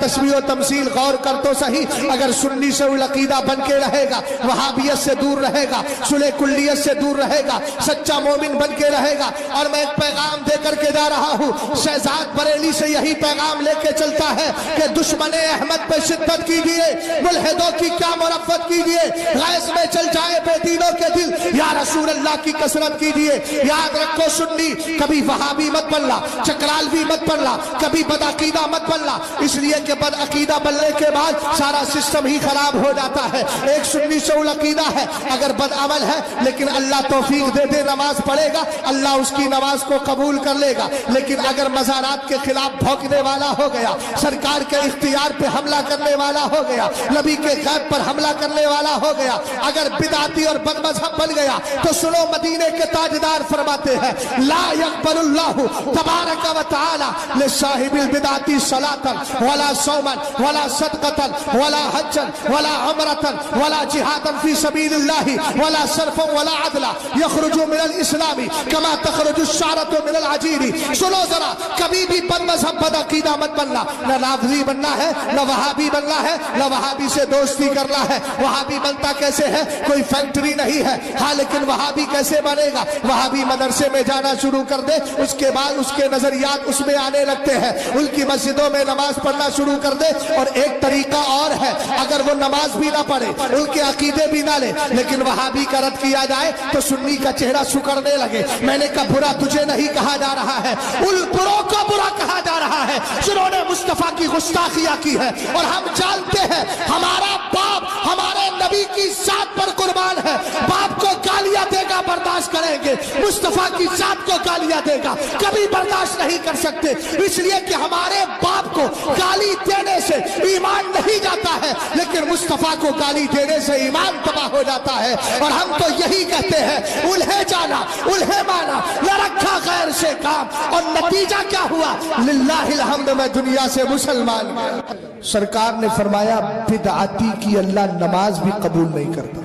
تشبیہ و تمثیل غور کر تو صحیح، اگر سنی سے العقیدہ بن کے رہے گا، وہابیت سے دور رہے گا، صلح کلیت سے دور رہے گا، سچا مومن بن کے رہے گا۔ اور میں ایک پیغام دے کر کے جا رہا ہوں، شہزاد بریلی سے یہی پیغام لے کے چلتا ہے کہ دشمن احمد پہ شدت کیجئے، ملحدوں کی کیا مرفت کیجئے، غیظ میں چل جائے بے دینوں کے دل، یا رسول اللہ کی کثرت کیجئے۔ یاد رکھو سنی کبھی وہابی مت بننا، چکرالوی مت بننا، کبھی بدعقیدہ مت بننا، اس لیے کہ بدعقیدہ بننے کے بعد سارا سسٹم ہی خراب ہو جاتا ہے۔ ایک سنی سے العقیدہ ہے، اگر بدعمل ہے لیکن اللہ توفیق دے دے نماز پڑھے گا، اللہ اس کی نماز کو قبول کر لے گا، لیکن اگر مزارات کے خلاف بھونکنے والا ہو گیا، سرکار کے اختیار پہ حملہ کرنے والا ہو گیا، نبی کے غیب پر حملہ کرنے والا ہو گیا، اگر بدعتی اور بد مذہب بن گیا، تو سنو مدینے کے تاجدار فرماتے ہیں لا يقبل اللہ تبارک و تعالی لصاحب البدعۃ صلاۃ ولا صوما ولا صدقۃ ولا حجا ولا عمرۃ ولا جہادا فی سبیل اللہ ولا صرفا ولا عدلا یخرج من الاسلام کما تخرج الشعرۃ من العجین۔ سنو ذرا، کبھی بھی بد مذہب بد عقیدہ مت بننا، نہ ناظری بننا ہے، نہ وہابی بننا ہے، نہ وہابی سے دوستی کرنا ہے۔ وہابی بنتا کیسے ہے؟ کوئی فیکٹری نہیں ہے، ہاں لیکن وہابی کیسے بنے گا؟ وہابی مدرسے میں جانا شروع کر دے، اس کے بعد اس کے نظریات اس میں آنے لگتے ہیں، ان کی مسجدوں میں نماز پڑھنا شروع کر دے۔ اور ایک طریقہ اور ہے، اگر وہ نماز بھی نہ پڑھے، ان کے عقیدے بھی نہ لے، لیکن وہابی کا رد کیا جائے تو سنی کا چہرہ سکڑنے لگے۔ میں نے کہا برا تجھے نہیں کہا جا رہا ہے، ان بروں کو برا کہا جا رہا ہے جنہوں نے مصطفیٰ کی گستاخیاں کی ہے۔ اور ہم جانتے ہیں ہمارا باپ ہمارے نبی کی ذات پر قربان ہے، باپ کو گالیاں دے گا برداشت کریں گے، مصطفیٰ کی ذات کو گالیاں دے گا کبھی برداشت نہیں کر سکتے، اس لیے کہ ہمارے باپ کو گالی دینے سے ایمان نہیں جاتا ہے، لیکن مصطفیٰ کو گالی دینے سے ایمان تباہ ہو جاتا ہے۔ اور ہم تو یہی کہتے ہیں انہیں جانا انہیں مانا، نہ رکھا غیر سے کام، اور نتیجہ کیا ہوا؟ للہ الحمد میں دنیا سے مسلمان۔ سرکار نے فرمایا بدعتی کی اللہ نماز بھی قبول نہیں کرتا۔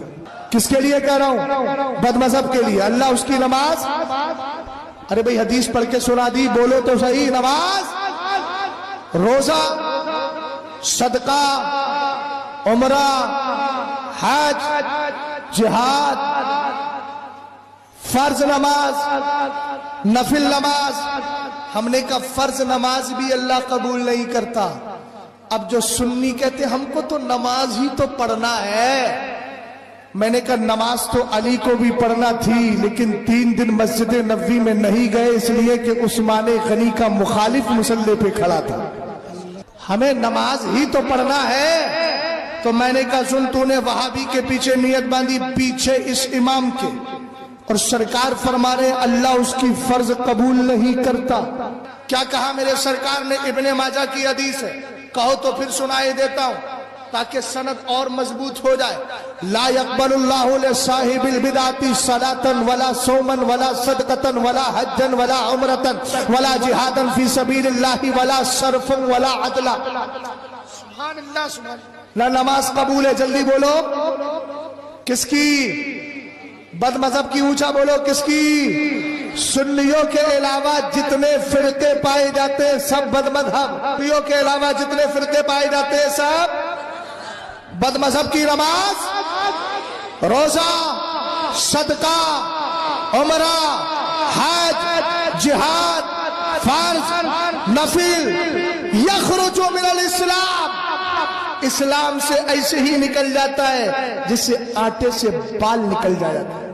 کس کے لیے کہہ رہا ہوں؟ بد مذہب کے لیے اللہ اس کی نماز، ارے بھئی حدیث پڑھ کے سنا دی، بولو تو صحیح، نماز، روزہ، صدقہ، عمرہ، حج، جہاد، فرض نماز، نفل نماز۔ ہم نے کہا فرض نماز بھی اللہ قبول نہیں کرتا۔ اب جو سنی کہتے ہم کو تو نماز ہی تو پڑھنا ہے، میں نے کہا نماز تو علی کو بھی پڑھنا تھی، لیکن 3 دن مسجد نبوی میں نہیں گئے اس لیے کہ عثمان غنی کا مخالف مصلی پہ کھڑا تھا۔ ہمیں نماز ہی تو پڑھنا ہے۔ تو میں نے کہا سن، تو نے وہابی کے پیچھے نیت باندھی، پیچھے اس امام کے، اور سرکار فرما رہے اللہ اس کی فرض قبول نہیں کرتا۔ کیا کہا میرے سرکار نے؟ ابن ماجہ کی حدیث ہے، کہو تو پھر سنائے دیتا ہوں تاکہ سند اور مضبوط ہو جائے۔ لا يقبل اللہ لصاحب البدعۃ صلاۃ ولا صوما ولا صدقۃ ولا حجا ولا عمرۃ ولا جہادا فی سبیل اللہ ولا صرفا ولا عدلا۔ سبحان اللہ، سبحان اللہ۔ نہ نماز قبول ہے، جلدی بولو، کس کی؟ بد مذہب کی، اونچا بولو، کس کی؟ سنیوں کے علاوہ جتنے فرقے پائے جاتے ہیں سب بد مذہب، سنیوں کے علاوہ جتنے فرقے پائے جاتے ہیں سب بد مذہب کی نماز، روزہ، صدقہ، عمرہ، حج، جہاد، فرض، نفل، یخرج من الاسلام، اسلام سے ایسے ہی نکل جاتا ہے جس سے آٹے سے بال نکل جاتا ہے۔